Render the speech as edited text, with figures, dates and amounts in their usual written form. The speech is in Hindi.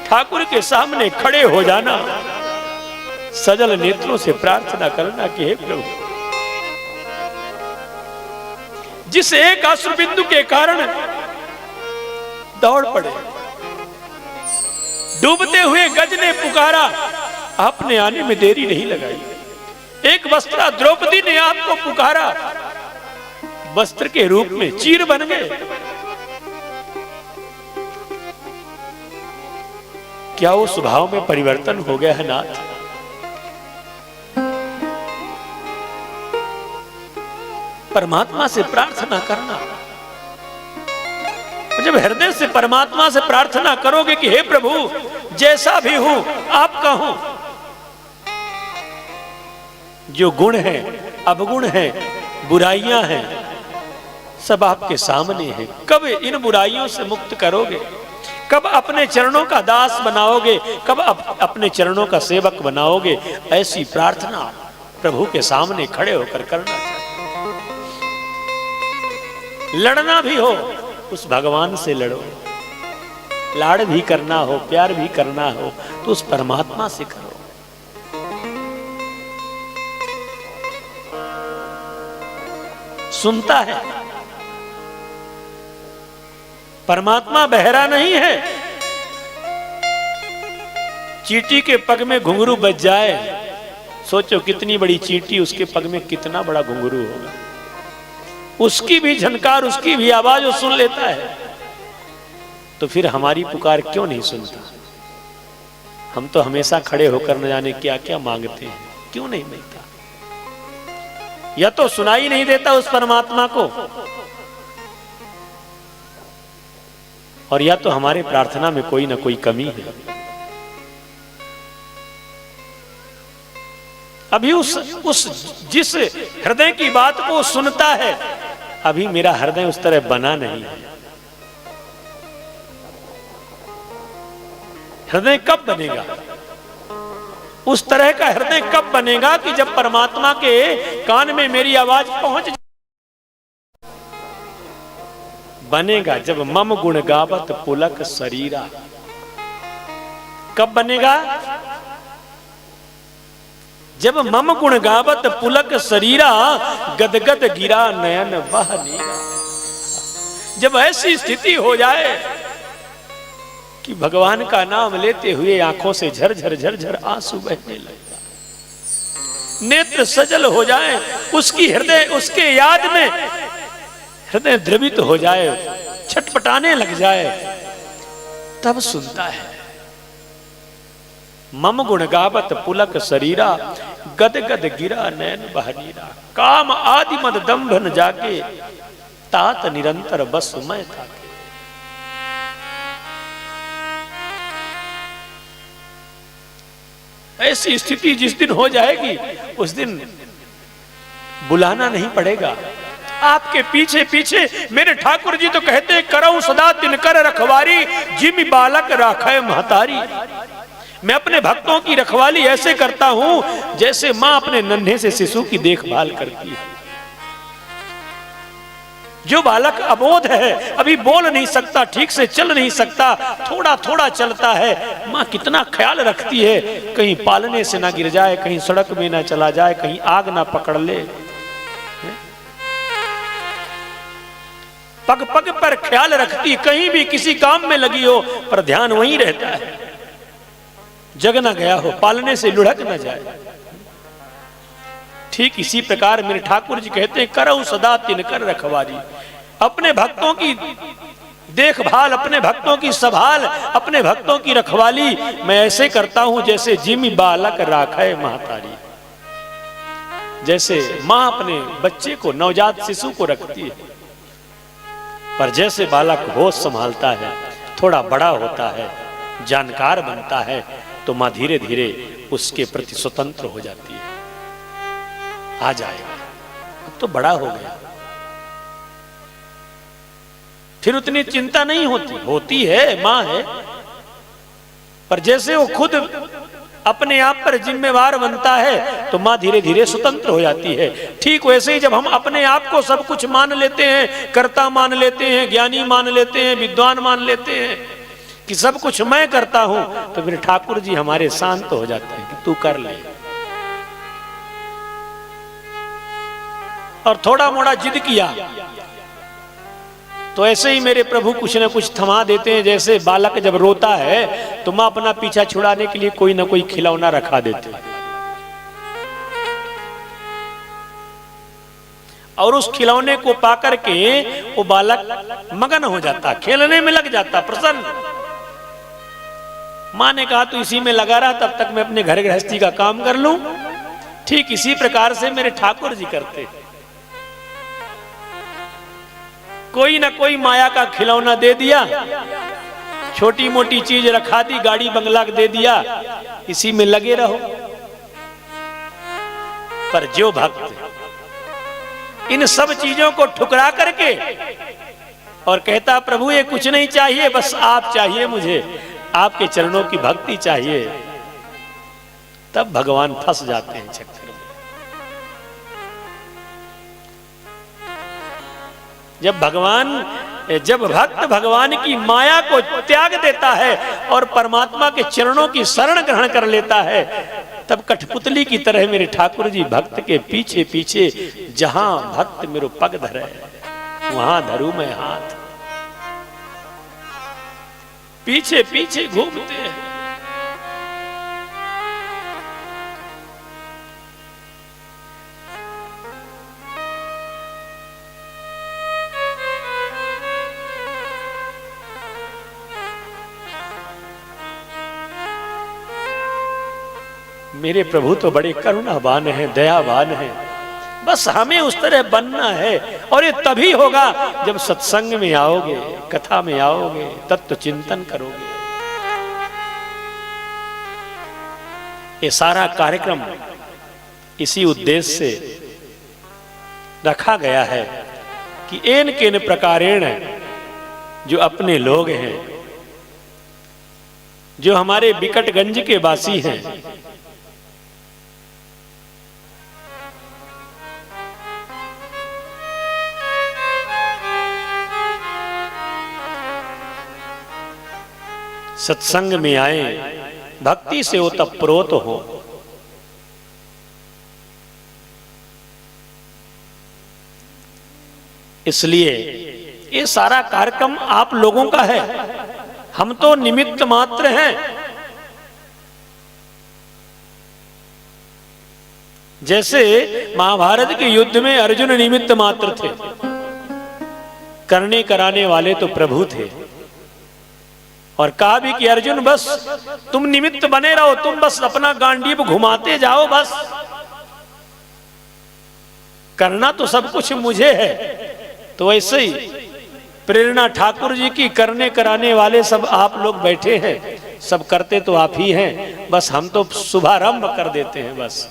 ठाकुर के सामने खड़े हो जाना, सजल नेत्रों से प्रार्थना करना कि हे प्रभु, जिस एक अश्रुबिंदु के कारण दौड़ पड़े, डूबते हुए गज ने पुकारा, आपने आने में देरी नहीं लगाई। एक वस्त्रा द्रौपदी ने आपको पुकारा, वस्त्र के रूप में चीर बन गए। क्या वो स्वभाव में परिवर्तन हो गया है नाथ? परमात्मा से प्रार्थना करना, जब हृदय से परमात्मा से प्रार्थना करोगे कि हे प्रभु, जैसा भी हूं आपका हूं, जो गुण है, अवगुण है, बुराइयां हैं, सब आपके सामने हैं। कब इन बुराइयों से मुक्त करोगे? कब अपने चरणों का दास बनाओगे? कब अपने चरणों का सेवक बनाओगे? ऐसी प्रार्थना प्रभु के सामने खड़े होकर करना चाहिए। लड़ना भी हो, उस भगवान से लड़ो। लाड़ भी करना हो, प्यार भी करना हो, तो उस परमात्मा से करो। सुनता है, परमात्मा बहरा नहीं है। चींटी के पग में घुंघरू बज जाए, सोचो कितनी बड़ी चींटी, उसके पग में कितना बड़ा घुंघरू होगा। उसकी भी झनकार, उसकी भी आवाज वो सुन लेता है, तो फिर हमारी पुकार क्यों नहीं सुनता? हम तो हमेशा खड़े होकर न जाने क्या क्या मांगते हैं, क्यों नहीं मिलता? या तो सुनाई नहीं देता उस परमात्मा को, और या तो हमारे प्रार्थना में कोई ना कोई कमी है। अभी उस जिस हृदय की बात को सुनता है, अभी मेरा हृदय उस तरह बना नहीं है। हृदय कब बनेगा? उस तरह का हृदय कब बनेगा कि जब परमात्मा के कान में मेरी आवाज पहुंच। बनेगा जब मम गुण गावत पुलक शरीरा। कब बनेगा? जब मम गुण गावत पुलक शरीरा, गदगद गिरा नयन वह नीरा। जब ऐसी स्थिति हो जाए कि भगवान का नाम लेते हुए आंखों से झरझर झरझर आंसू बहने लगता, नेत्र सजल हो जाए, उसकी हृदय, उसके याद में हृदय द्रवित हो जाए, छटपटाने लग जाए, तब सुनता है। मम गुण गावत पुलक शरीरा, गद गद गिरा नैन बहनीरा। काम आदि मद दंभ न जाके, तात निरंतर बस मैं था। ऐसी स्थिति जिस दिन हो जाएगी, उस दिन बुलाना नहीं पड़ेगा। आपके पीछे पीछे मेरे ठाकुर जी तो कहते, करऊं सदा तिनकर रखवारी, जिमि बालक राखे महतारी। मैं अपने भक्तों की रखवाली ऐसे करता हूं जैसे मां अपने नन्हे से शिशु की देखभाल करती है। जो बालक अबोध है, अभी बोल नहीं सकता, ठीक से चल नहीं सकता, थोड़ा थोड़ा चलता है, मां कितना ख्याल रखती है, कहीं पालने से ना गिर जाए, कहीं सड़क में ना चला जाए, कहीं आग ना पकड़ ले। पग पग पर ख्याल रखती, कहीं भी किसी काम में लगी हो पर ध्यान वहीं रहता है, जग ना गया हो, पालने से लुढ़क ना जाए। ठीक इसी प्रकार मेरे ठाकुर जी कहते हैं, करऊं सदा तिनकर रखवारी। अपने भक्तों की देखभाल, अपने भक्तों की संभाल, अपने भक्तों की रखवाली मैं ऐसे करता हूं जैसे जिमि बालक राखे महतारी। जैसे मां अपने बच्चे को, नवजात शिशु को रखती है, पर जैसे बालक होश संभालता है, थोड़ा बड़ा होता है, जानकार बनता है, तो मां धीरे धीरे उसके प्रति स्वतंत्र हो जाती है। आ जाएगा, अब तो बड़ा हो गया, फिर उतनी चिंता नहीं होती। होती है, मां है, पर जैसे वो खुद अपने आप पर जिम्मेवार बनता है तो मां धीरे धीरे स्वतंत्र हो जाती है। ठीक वैसे ही जब हम अपने आप को सब कुछ मान लेते हैं, कर्ता मान लेते हैं, ज्ञानी मान लेते हैं, विद्वान मान लेते हैं, कि सब कुछ मैं करता हूं, तो फिर ठाकुर जी हमारे शांत हो जाते हैं कि तू कर ले। और थोड़ा मोड़ा जिद किया तो ऐसे ही मेरे प्रभु कुछ न कुछ थमा देते हैं। जैसे बालक जब रोता है तो मां अपना पीछा छुड़ाने के लिए कोई ना कोई खिलौना रखा देते हैं, और उस खिलौने को पाकर के वो बालक मगन हो जाता, खेलने में लग जाता, प्रसन्न। मां ने कहा तो इसी में लगा रहा, तब तक मैं अपने घर गृहस्थी का काम कर लूं। ठीक इसी प्रकार से मेरे ठाकुर जी करते, कोई ना कोई माया का खिलौना दे दिया, छोटी मोटी चीज रखा दी, गाड़ी बंगला दे दिया, इसी में लगे रहो। पर जो भक्त इन सब चीजों को ठुकरा करके और कहता प्रभु ये कुछ नहीं चाहिए, बस आप चाहिए, मुझे आपके चरणों की भक्ति चाहिए, तब भगवान फंस जाते हैं चक्कर में। जब भक्त भगवान की माया को त्याग देता है और परमात्मा के चरणों की शरण ग्रहण कर लेता है, तब कठपुतली की तरह मेरे ठाकुर जी भक्त के पीछे पीछे, जहां भक्त मेरो पग धरे वहां धरू मैं हाथ, पीछे पीछे घूमते हैं। मेरे प्रभु तो बड़े करुणावान हैं, दयावान हैं, बस हमें उस तरह बनना है। और ये तभी होगा जब सत्संग में आओगे, कथा में आओगे, तत्व चिंतन करोगे। ये सारा कार्यक्रम इसी उद्देश्य से रखा गया है कि एन केन प्रकारेण जो अपने लोग हैं, जो हमारे बिकटगंज के वासी हैं, सत्संग में आए, भक्ति से ओतप्रोत हो। इसलिए ये सारा कार्यक्रम आप लोगों का है, हम तो निमित्त मात्र हैं। जैसे महाभारत के युद्ध में अर्जुन निमित्त मात्र थे, करने कराने वाले तो प्रभु थे। और कहा भी कि अर्जुन बस तुम निमित्त बने रहो, तुम बस अपना गांडीव घुमाते जाओ, बस करना तो सब कुछ मुझे है। तो ऐसे ही प्रेरणा ठाकुर जी की, करने कराने वाले सब आप लोग बैठे हैं, सब करते तो आप ही हैं, बस हम तो शुभारंभ कर देते हैं बस।